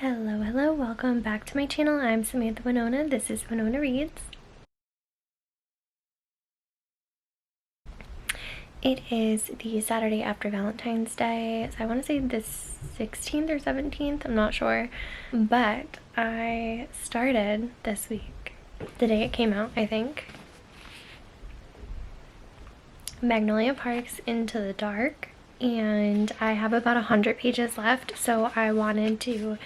Hello, welcome back to my channel. I'm Samantha Winona. This is Winona Reads. It is the Saturday after Valentine's Day, so I want to say the 16th or 17th, I'm not sure, but I started this week, the day it came out, I think, Magnolia Parks Into the Dark, and I have about 100 pages left, so I wanted to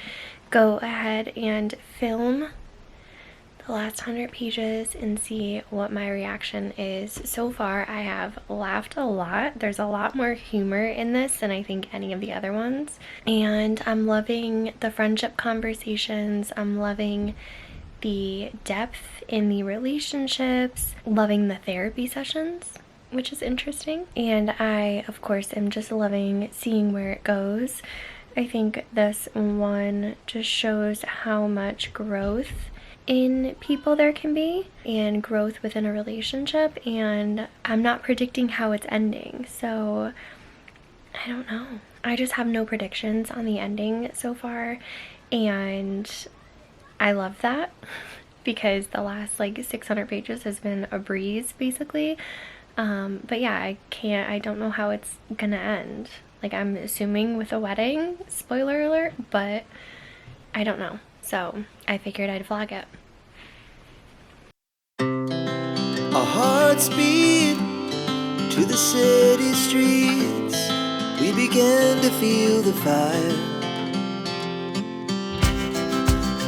go ahead and film the last 100 pages and see what my reaction is. So far, I have laughed a lot. There's a lot more humor in this than I think any of the other ones. And I'm loving the friendship conversations. I'm loving the depth in the relationships, loving the therapy sessions, which is interesting. And I, of course, am just loving seeing where it goes. I think this one just shows how much growth in people there can be and growth within a relationship, and I'm not predicting how it's ending, so I don't know. I just have no predictions on the ending so far, and I love that because the last like 600 pages has been a breeze basically. But yeah, I don't know how it's gonna end. Like, I'm assuming with a wedding, spoiler alert, but I don't know. So I figured I'd vlog it. Our hearts beat to the city streets. We began to feel the fire.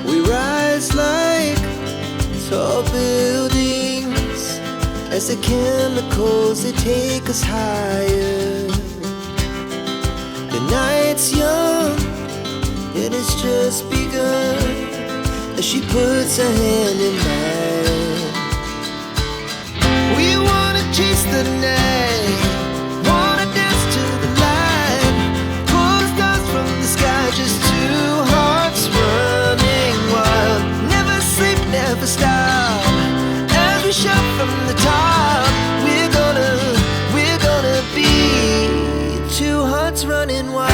We rise like tall buildings as the chemicals, they take us higher. The night's young, it has just begun as she puts her hand in mine. We wanna chase the night, wanna dance to the light, pull the stars from the sky, just two hearts running wild. Never sleep, never stop, as we shout from the top. We're gonna be two hearts running wild.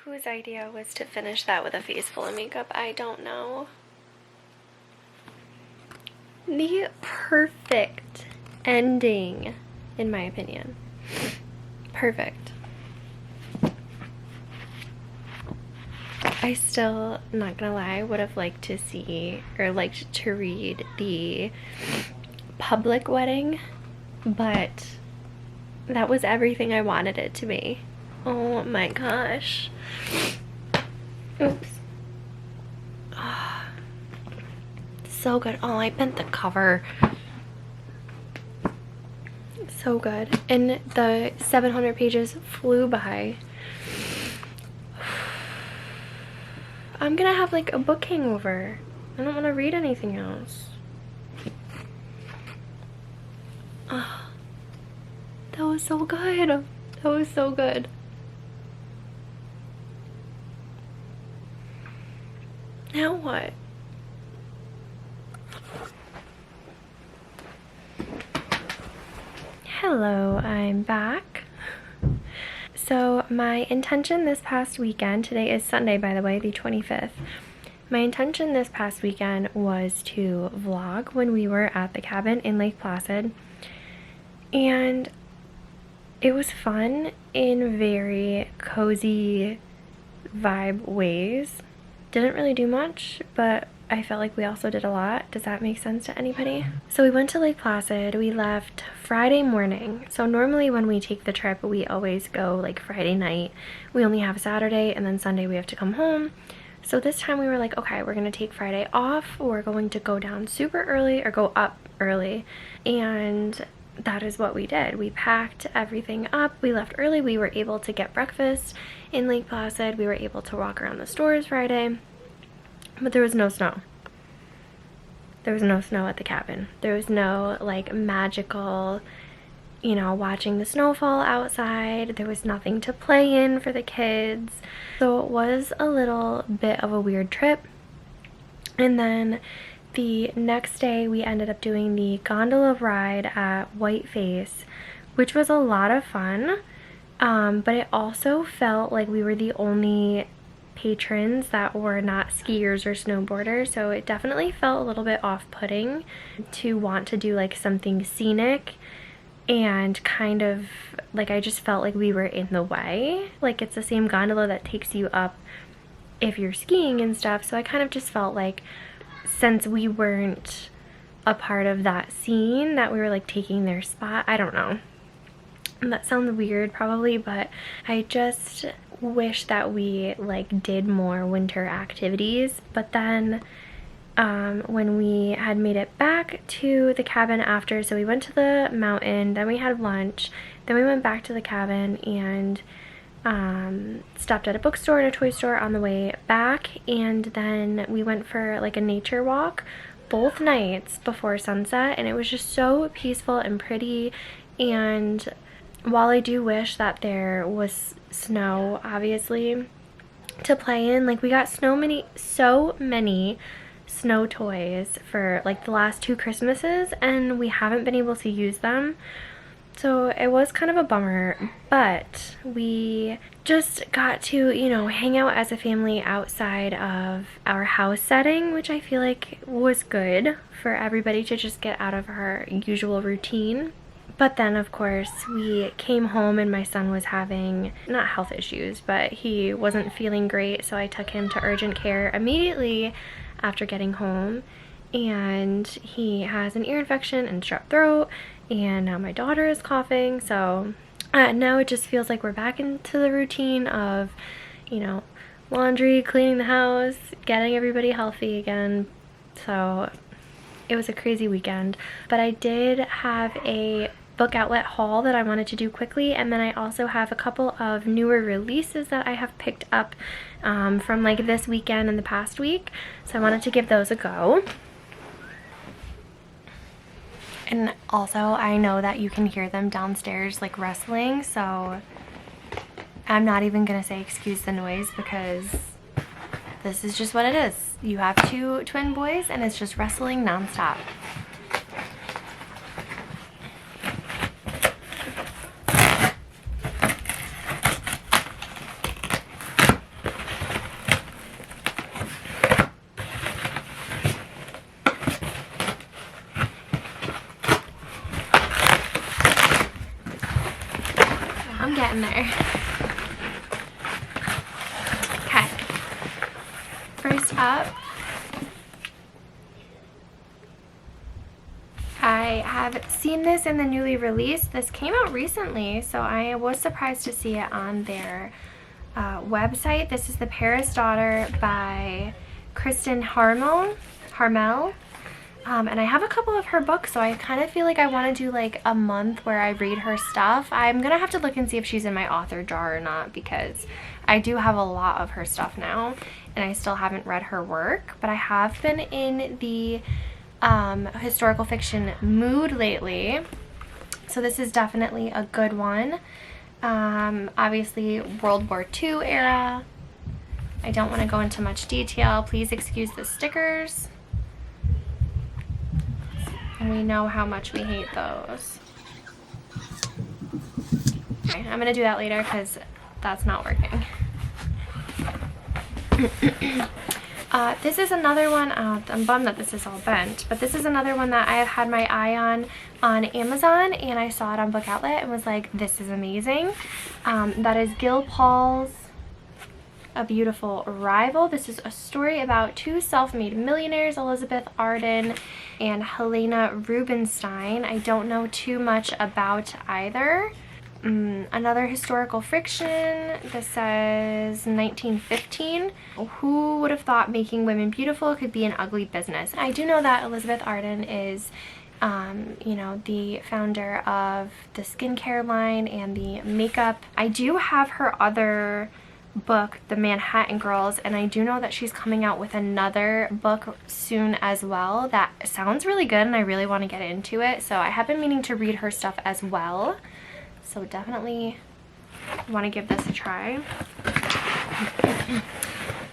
Whose idea was to finish that with a face full of makeup? I don't know. The perfect ending, in my opinion. Perfect. I still, not gonna lie, would have liked to see or liked to read the public wedding, but that was everything I wanted it to be. Oh my gosh. Oops. Oh, so good. Oh, I bent the cover. So good. And the 700 pages flew by. I'm gonna have like a book hangover. I don't want to read anything else. Oh, that was so good. That was so good. Now what? Hello, I'm back. So my intention this past weekend, today is Sunday by the way, the 25th. My intention this past weekend was to vlog when we were at the cabin in Lake Placid. And it was fun in very cozy vibe ways. Didn't really do much, but I felt like we also did a lot. Does that make sense to anybody? So we went to Lake Placid. We left Friday morning. So normally when we take the trip, we always go like Friday night. We only have Saturday and then Sunday we have to come home. So this time we were like, okay, we're gonna take Friday off. We're going to go down super early or go up early. And that is what we did. We packed everything up. We left early. We were able to get breakfast in Lake Placid. We were able to walk around the stores Friday. But there was no snow. There was no snow at the cabin. There was no like magical, you know, watching the snowfall outside. There was nothing to play in for the kids. So it was a little bit of a weird trip. And then the next day we ended up doing the gondola ride at Whiteface, which was a lot of fun. But it also felt like we were the only patrons that were not skiers or snowboarders, so it definitely felt a little bit off-putting to want to do like something scenic and kind of like I just felt like we were in the way. Like it's the same gondola that takes you up if you're skiing and stuff, so I kind of just felt like since we weren't a part of that scene that we were like taking their spot. I don't know. That sounds weird probably, but I just wish that we like did more winter activities. But then when we had made it back to the cabin after, so we went to the mountain, then we had lunch, then we went back to the cabin and stopped at a bookstore and a toy store on the way back, and then we went for like a nature walk both nights before sunset, and it was just so peaceful and pretty. And while I do wish that there was snow, obviously, to play in, like we got so many snow toys for like the last 2 Christmases, and we haven't been able to use them. So it was kind of a bummer, but we just got to, you know, hang out as a family outside of our house setting, which I feel like was good for everybody to just get out of our usual routine. But then, of course, we came home and my son was having, not health issues, but he wasn't feeling great, so I took him to urgent care immediately after getting home. And he has an ear infection and strep throat, and now my daughter is coughing, so now it just feels like we're back into the routine of, you know, laundry, cleaning the house, getting everybody healthy again. So it was a crazy weekend, but I did have a book outlet haul that I wanted to do quickly, and then I also have a couple of newer releases that I have picked up from like this weekend and the past week, so I wanted to give those a go. And also I know that you can hear them downstairs like wrestling, so I'm not even gonna say excuse the noise because this is just what it is. You have 2 twin boys and it's just wrestling nonstop. I'm getting there. Okay. First up, I have seen this in the newly released. This came out recently, so I was surprised to see it on their website. This is The Paris Daughter by Kristen Harmel. And I have a couple of her books, so I kind of feel like I want to do like a month where I read her stuff. I'm gonna have to look and see if she's in my author jar or not, because I do have a lot of her stuff now and I still haven't read her work, but I have been in the historical fiction mood lately, so this is definitely a good one. Obviously World War II era. I don't want to go into much detail. Please excuse the stickers. And we know how much we hate those. Okay, I'm gonna do that later because that's not working. This is another one, I'm bummed that this is all bent, but this is another one that I have had my eye on Amazon, and I saw it on Book Outlet and was like, this is amazing. That is Gil Paul's A Beautiful Rival. This is a story about two self-made millionaires, Elizabeth Arden and Helena Rubinstein. I don't know too much about either. Another historical fiction. This says 1915. Who would have thought making women beautiful could be an ugly business? I do know that Elizabeth Arden is you know, the founder of the skincare line and the makeup. I do have her other book, The Manhattan Girls, and I do know that she's coming out with another book soon as well that sounds really good and I really want to get into it, so I have been meaning to read her stuff as well, so definitely want to give this a try.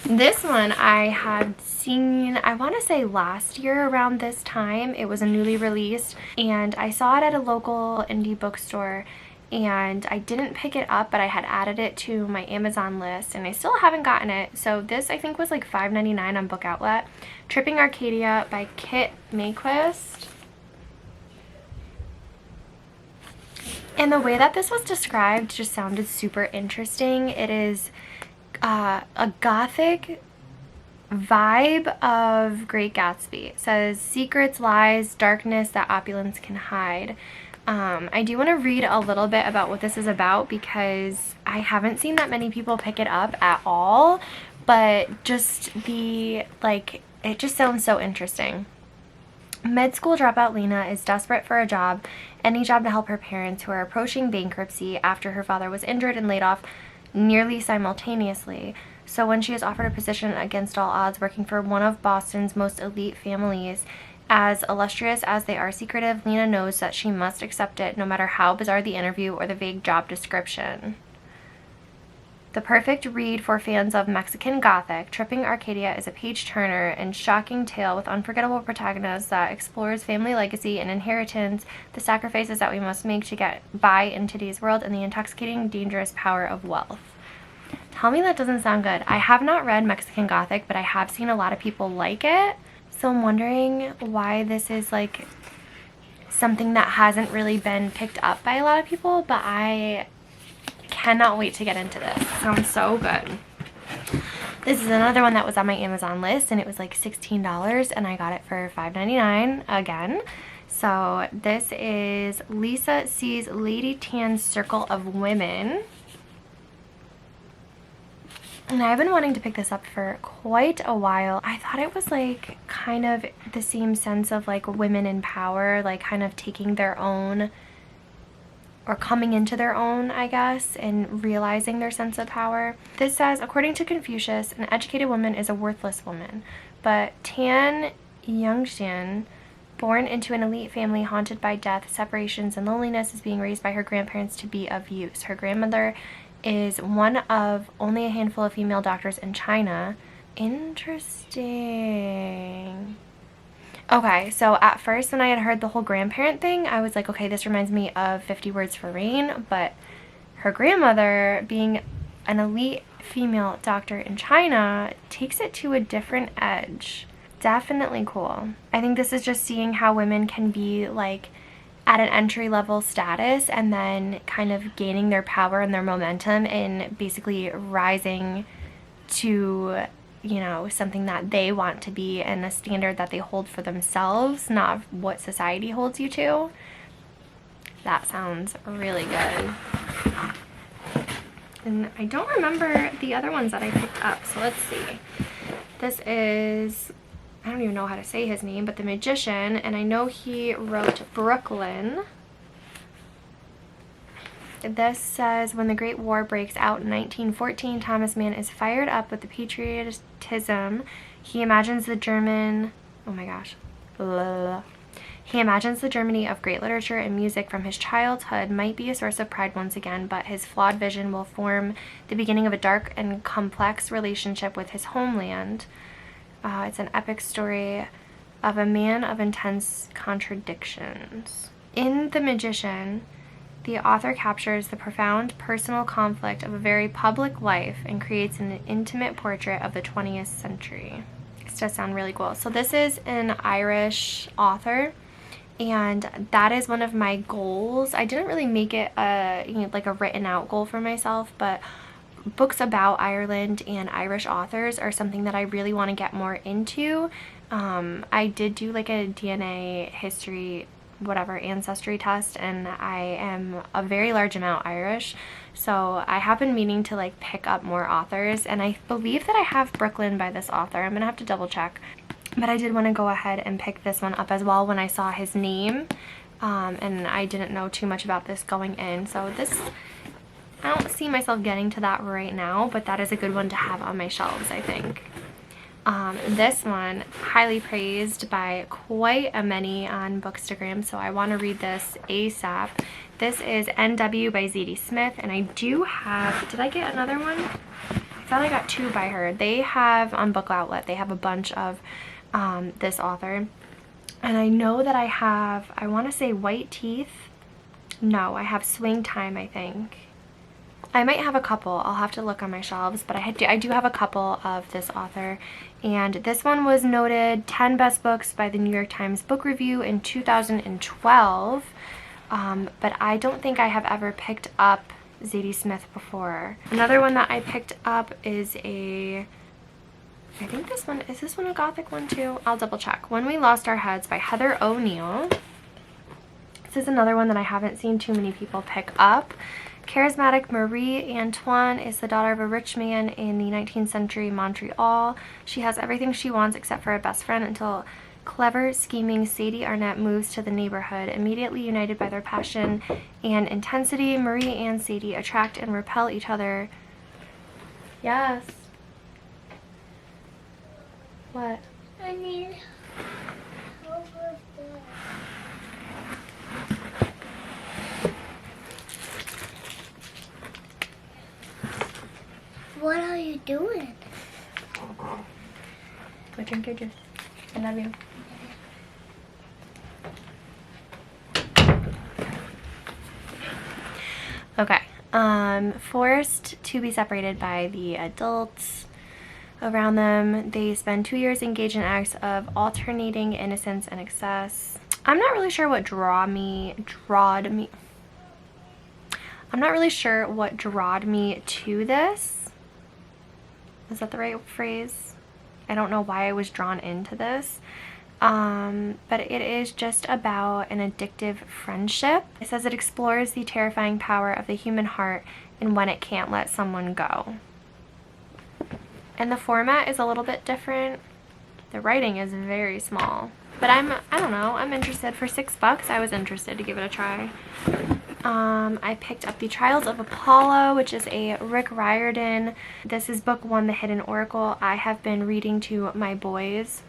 This one I had seen, I want to say last year around this time. It was a newly released and I saw it at a local indie bookstore and I didn't pick it up, but I had added it to my Amazon list and I still haven't gotten it. So this I think was like $5.99 on Book Outlet. Tripping Arcadia by Kit Mayquist. And the way that this was described just sounded super interesting. It is a gothic vibe of Great Gatsby. It says secrets, lies, darkness that opulence can hide. I do want to read a little bit about what this is about because I haven't seen that many people pick it up at all, but just it just sounds so interesting. Med school dropout Lena is desperate for a job, any job to help her parents who are approaching bankruptcy after her father was injured and laid off nearly simultaneously. So when she is offered a position against all odds working for one of Boston's most elite families, as illustrious as they are secretive, Lena knows that she must accept it no matter how bizarre the interview or the vague job description. The perfect read for fans of Mexican Gothic, Tripping Arcadia is a page-turner and shocking tale with unforgettable protagonists that explores family legacy and inheritance, the sacrifices that we must make to get by in today's world, and the intoxicating, dangerous power of wealth. Tell me that doesn't sound good. I have not read Mexican Gothic, but I have seen a lot of people like it. So I'm wondering why this is like something that hasn't really been picked up by a lot of people, but I cannot wait to get into this. It sounds so good. This is another one that was on my Amazon list and it was like $16 and I got it for $5.99 again. So this is Lisa C's Lady Tan's Circle of Women. And I've been wanting to pick this up for quite a while. I thought it was like kind of the same sense of like women in power, like kind of taking their own or coming into their own, I guess, and realizing their sense of power. This says, according to Confucius, an educated woman is a worthless woman. But Tan Yongxian, born into an elite family haunted by death, separations, and loneliness, is being raised by her grandparents to be of use. Her grandmother is one of only a handful of female doctors in China. Interesting. Okay, so at first when I had heard the whole grandparent thing, I was like, okay, this reminds me of 50 Words for Rain, but her grandmother being an elite female doctor in China takes it to a different edge. Definitely cool. I think this is just seeing how women can be like at an entry-level status and then kind of gaining their power and their momentum and basically rising to, you know, something that they want to be and a standard that they hold for themselves, not what society holds you to. That sounds really good. And I don't remember the other ones that I picked up, so let's see. This is, I don't even know how to say his name, but The Magician, and I know he wrote Brooklyn. This says, when the Great War breaks out in 1914, Thomas Mann is fired up with the patriotism. He imagines the German, oh my gosh, he imagines the Germany of great literature and music from his childhood might be a source of pride once again, but his flawed vision will form the beginning of a dark and complex relationship with his homeland. It's an epic story of a man of intense contradictions. In The Magician, the author captures the profound personal conflict of a very public life and creates an intimate portrait of the 20th century. This does sound really cool. So this is an Irish author, and that is one of my goals. I didn't really make it a, you know, like a written out goal for myself, but books about Ireland and Irish authors are something that I really want to get more into. I did do like a DNA history, whatever, ancestry test, and I am a very large amount Irish, so I have been meaning to like pick up more authors, and I believe that I have Brooklyn by this author. I'm gonna have to double check, but I did want to go ahead and pick this one up as well when I saw his name, and I didn't know too much about this going in, so this, I don't see myself getting to that right now, but that is a good one to have on my shelves, I think. This one, highly praised by quite a many on Bookstagram, so I want to read this ASAP. This is NW by Zadie Smith, and I do have, did I get another one? I thought I got two by her. They have, on Book Outlet, they have a bunch of this author. And I know that I have, I want to say White Teeth. No, I have Swing Time, I think. I might have a couple. I'll have to look on my shelves, but I do have a couple of this author. And this one was noted 10 best books by the New York Times Book Review in 2012. But I don't think I have ever picked up Zadie Smith before. Another one that I picked up is I think this one, is this one a Gothic one too? I'll double check. When We Lost Our Heads by Heather O'Neill. This is another one that I haven't seen too many people pick up. Charismatic Marie Antoine is the daughter of a rich man in the 19th century Montreal. She has everything she wants except for a best friend until clever, scheming Sadie Arnett moves to the neighborhood. Immediately united by their passion and intensity, Marie and Sadie attract and repel each other. Yes. What? I need help with that. What are you doing? Go drink your juice. I love you. Okay. Forced to be separated by the adults around them. They spend 2 years engaged in acts of alternating innocence and excess. I'm not really sure what drawed me to this. Is that the right phrase? I don't know why I was drawn into this. But it is just about an addictive friendship. It says it explores the terrifying power of the human heart and when it can't let someone go. And the format is a little bit different. The writing is very small. But I don't know, I'm interested. For $6, I was interested to give it a try. I picked up The Trials of Apollo, which is a Rick Riordan. This is book 1, The Hidden Oracle. I have been reading to my boys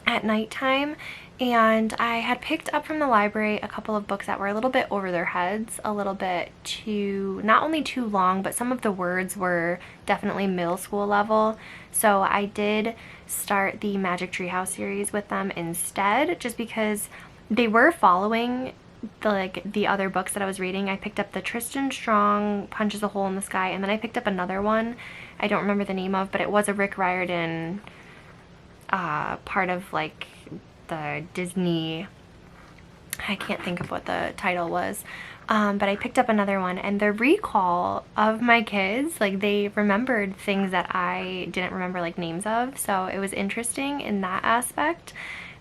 at nighttime, and I had picked up from the library a couple of books that were a little bit over their heads, a little bit too, not only too long, but some of the words were definitely middle school level. So I did start the Magic Treehouse series with them instead, just because they were following the other books that I was reading. I picked up the Tristan Strong Punches a Hole in the Sky, and then I picked up another one I don't remember the name of, but it was a Rick Riordan part of like the Disney I can't think of what the title was. But I picked up another one, and the recall of my kids, like they remembered things that I didn't remember like names of, so it was interesting in that aspect,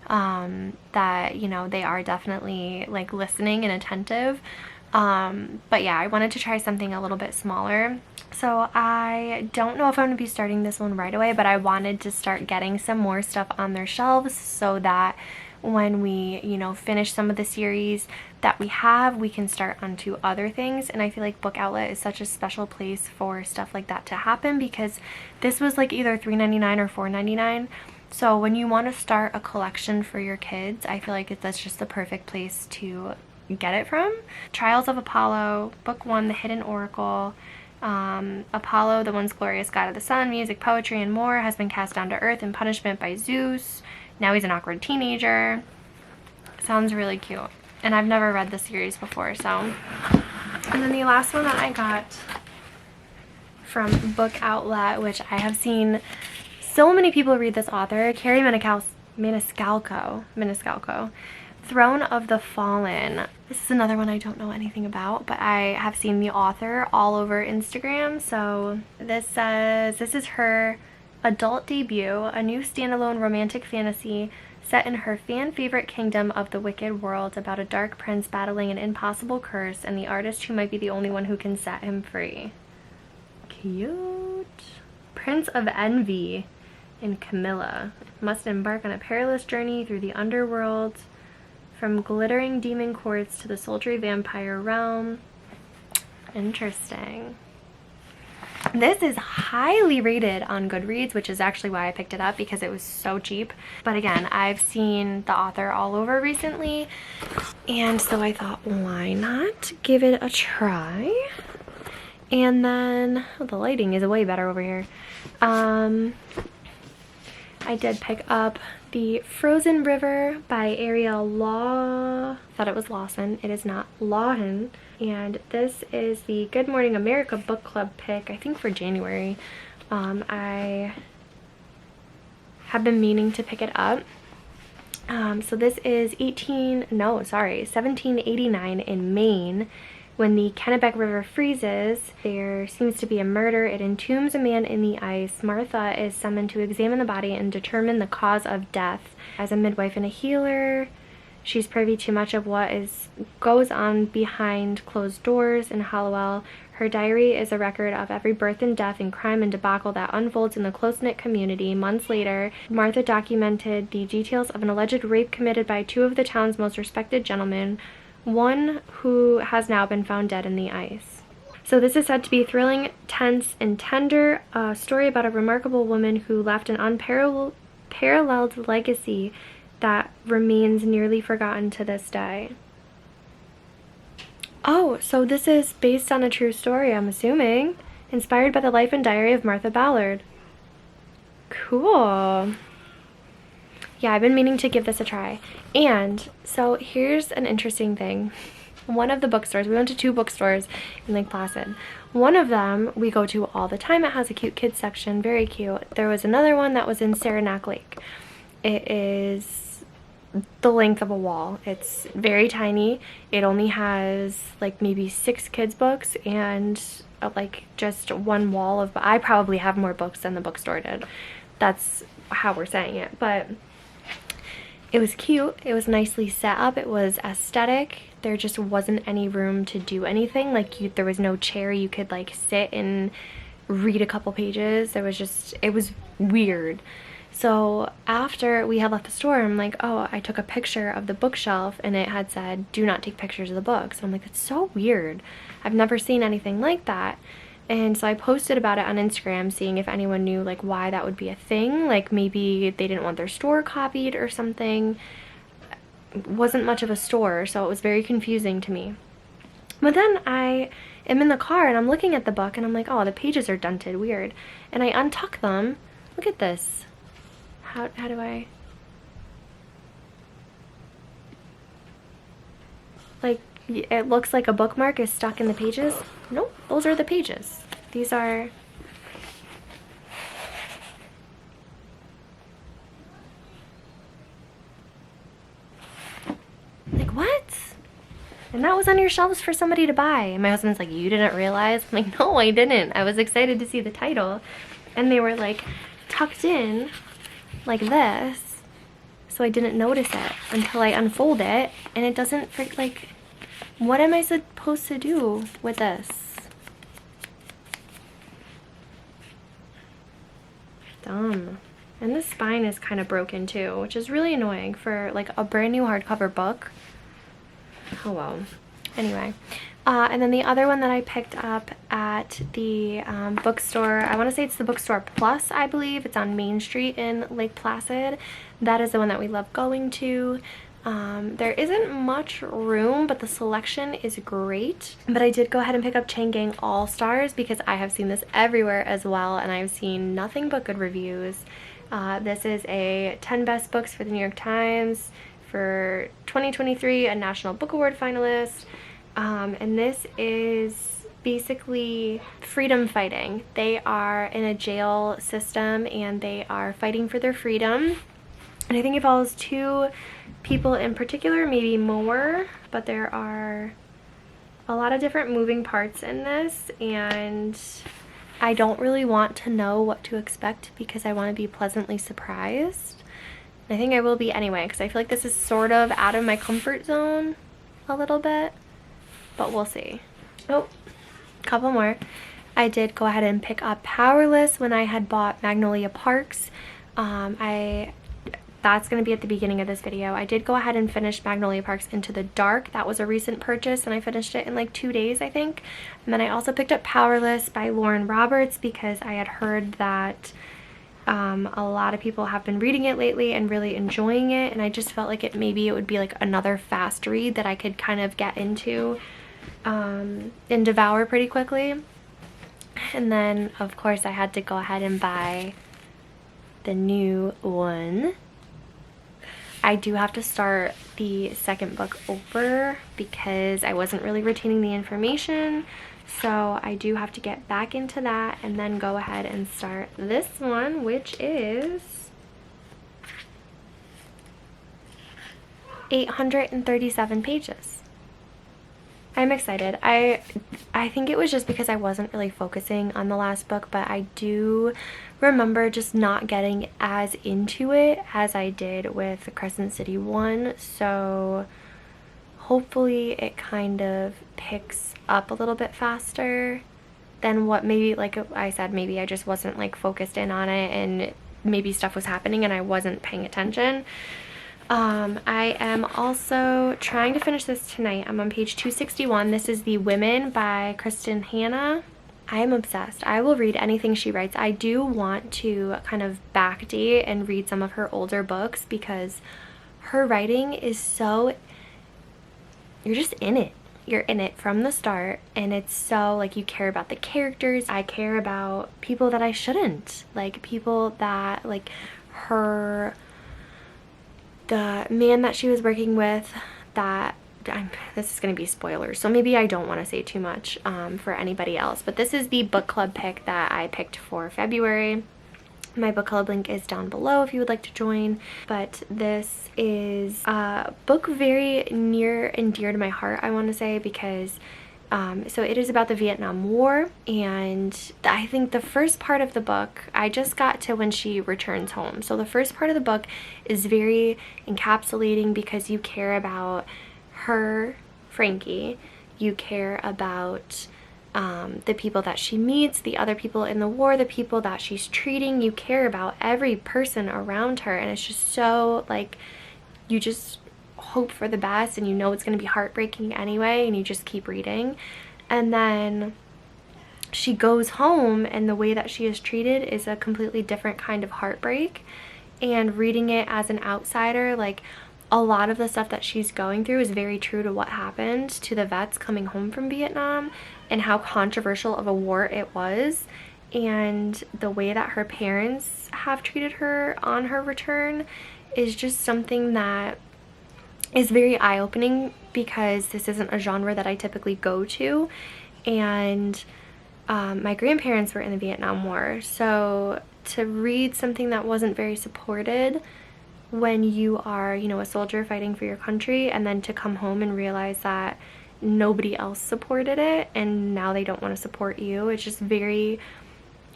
that, you know, they are definitely like listening and attentive. But yeah, I wanted to try something a little bit smaller. So I don't know if I'm going to be starting this one right away, but I wanted to start getting some more stuff on their shelves so that when we, you know, finish some of the series that we have, we can start onto other things. And I feel like Book Outlet is such a special place for stuff like that to happen, because this was like either $3.99 or $4.99. So when you want to start a collection for your kids, I feel like that's just the perfect place to get it from. Trials of Apollo, Book 1, The Hidden Oracle, Apollo, the once glorious god of the sun, music, poetry, and more, has been cast down to earth in punishment by Zeus. Now he's an awkward teenager. Sounds really cute. And I've never read the series before, so. And then the last one that I got from Book Outlet, which I have seen so many people read this author, Carrie Maniscalco, Throne of the Fallen. This is another one I don't know anything about, but I have seen the author all over Instagram. So this says, this is her adult debut, a new standalone romantic fantasy set in her fan favorite kingdom of the wicked world, about a dark prince battling an impossible curse and the artist who might be the only one who can set him free. Cute. Prince of Envy and Camilla must embark on a perilous journey through the underworld, from glittering demon courts to the sultry vampire realm. Interesting. This is highly rated on Goodreads, which is actually why I picked it up, because it was so cheap. But again, I've seen the author all over recently, and so I thought, why not give it a try? And then, oh, the lighting is way better over here. I did pick up The Frozen River by Ariel Law. Thought it was Lawson. It is not Lawson. And this is the Good Morning America book club pick, I think for January. I have been meaning to pick it up. So this is 1789 in Maine. When the Kennebec River freezes, there seems to be a murder. It entombs a man in the ice. Martha is summoned to examine the body and determine the cause of death. As a midwife and a healer, she's privy to much of what goes on behind closed doors in Hallowell. Her diary is a record of every birth and death and crime and debacle that unfolds in the close-knit community. Months later, Martha documented the details of an alleged rape committed by two of the town's most respected gentlemen, one who has now been found dead in the ice. So this is said to be thrilling, tense, and tender, a story about a remarkable woman who left an unparalleled legacy that remains nearly forgotten to this day. Oh, so this is based on a true story, I'm assuming. Inspired by the life and diary of Martha Ballard. Cool. Yeah, I've been meaning to give this a try. And so here's an interesting thing. One of the bookstores, we went to two bookstores in Lake Placid. One of them we go to all the time. It has a cute kids section, very cute. There was another one that was in Saranac Lake. It is the length of a wall. It's very tiny. It only has like maybe 6 kids books and like just one wall of, I probably have more books than the bookstore did. That's how we're saying it, but it was cute. It was nicely set up. It was aesthetic. There just wasn't any room to do anything. Like there was no chair you could like sit and read a couple pages. It was weird. So after we had left the store, I'm like, oh, I took a picture of the bookshelf and it had said, do not take pictures of the books. And I'm like, that's so weird. I've never seen anything like that. And so I posted about it on Instagram, seeing if anyone knew like why that would be a thing. Like maybe they didn't want their store copied or something. It wasn't much of a store, so it was very confusing to me. But then I am in the car and I'm looking at the book and I'm like, oh, the pages are dented, weird. And I untuck them. Look at this. How do I? Like, it looks like a bookmark is stuck in the pages. Nope, those are the pages. These are... Like, what? And that was on your shelves for somebody to buy. And my husband's like, you didn't realize? I'm like, no, I didn't. I was excited to see the title. And they were like tucked in like this. So I didn't notice it until I unfold it. And it doesn't like, what am I supposed to do with this? Dumb. And the spine is kind of broken too, which is really annoying for like a brand new hardcover book. Oh well. Anyway, and then the other one that I picked up at the bookstore, I want to say it's the Bookstore Plus, I believe. It's on Main Street in Lake Placid. That is the one that we love going to. There isn't much room, but the selection is great. But I did go ahead and pick up Chain Gang All Stars because I have seen this everywhere as well, and I've seen nothing but good reviews. This is a 10 best books for the New York Times for 2023, a National Book Award finalist. And this is basically freedom fighting. They are in a jail system and they are fighting for their freedom. And I think it follows two people in particular, maybe more, but there are a lot of different moving parts in this, and I don't really want to know what to expect because I want to be pleasantly surprised. I think I will be anyway, because I feel like this is sort of out of my comfort zone a little bit, but we'll see. Oh, couple more. I did go ahead and pick up Powerless when I had bought Magnolia Parks. That's going to be at the beginning of this video. I did go ahead and finish Magnolia Parks Into the Dark. That was a recent purchase and I finished it in like 2 days, I think. And then I also picked up Powerless by Lauren Roberts because I had heard that a lot of people have been reading it lately and really enjoying it, and I just felt like maybe it would be like another fast read that I could kind of get into and devour pretty quickly. And then of course I had to go ahead and buy the new one. I do have to start the second book over because I wasn't really retaining the information. So I do have to get back into that and then go ahead and start this one, which is 837 pages. I'm excited. I think it was just because I wasn't really focusing on the last book, but I do remember just not getting as into it as I did with Crescent City 1. So hopefully it kind of picks up a little bit faster than what maybe, like I said, maybe I just wasn't like focused in on it and maybe stuff was happening and I wasn't paying attention. I am also trying to finish this tonight. I'm on page 261. This is The Women by Kristen Hanna. I am obsessed. I will read anything she writes. I do want to kind of backdate and read some of her older books because her writing is so, you're just in it. You're in it from the start, and it's so like you care about the characters. I care about people that I shouldn't, like people that like her, the man that she was working with, that this is going to be spoilers, so maybe I don't want to say too much for anybody else, but this is the book club pick that I picked for February. My book club link is down below if you would like to join, but this is a book very near and dear to my heart, I want to say, because so it is about the Vietnam War, and I think the first part of the book, I just got to when she returns home. So the first part of the book is very encapsulating because you care about her, Frankie, you care about the people that she meets, the other people in the war, the people that she's treating. You care about every person around her, and it's just so like you just hope for the best, and you know it's going to be heartbreaking anyway, and you just keep reading. And then she goes home and the way that she is treated is a completely different kind of heartbreak. And reading it as an outsider, like a lot of the stuff that she's going through is very true to what happened to the vets coming home from Vietnam and how controversial of a war it was, and the way that her parents have treated her on her return is just something that is very eye-opening because this isn't a genre that I typically go to, and my grandparents were in the Vietnam War, so to read something that wasn't very supported when you are, you know, a soldier fighting for your country, and then to come home and realize that nobody else supported it and now they don't want to support you. It's just very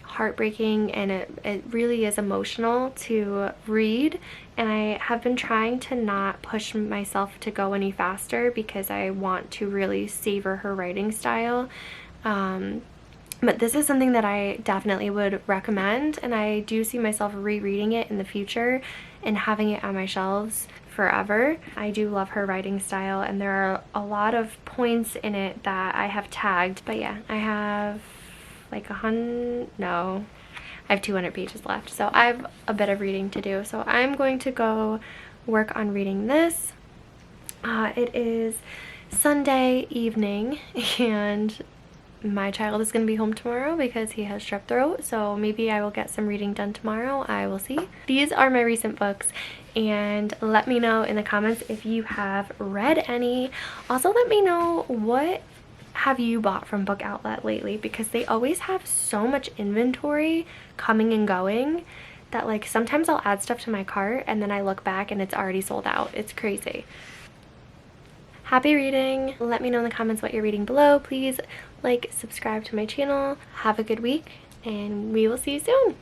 heartbreaking, and it really is emotional to read, and I have been trying to not push myself to go any faster because I want to really savor her writing style. But this is something that I definitely would recommend, and I do see myself rereading it in the future and having it on my shelves forever. I do love her writing style, and there are a lot of points in it that I have tagged. But yeah, I have like 200 pages left, so I have a bit of reading to do. So I'm going to go work on reading this. It is Sunday evening, and my child is going to be home tomorrow because he has strep throat, so maybe I will get some reading done tomorrow. I will see. These are my recent books, and let me know in the comments if you have read any. Also, let me know what have you bought from Book Outlet lately, because they always have so much inventory coming and going that like sometimes I'll add stuff to my cart and then I look back and it's already sold out. It's crazy. Happy reading. Let me know in the comments what you're reading below. Please like, subscribe to my channel. Have a good week, and we will see you soon.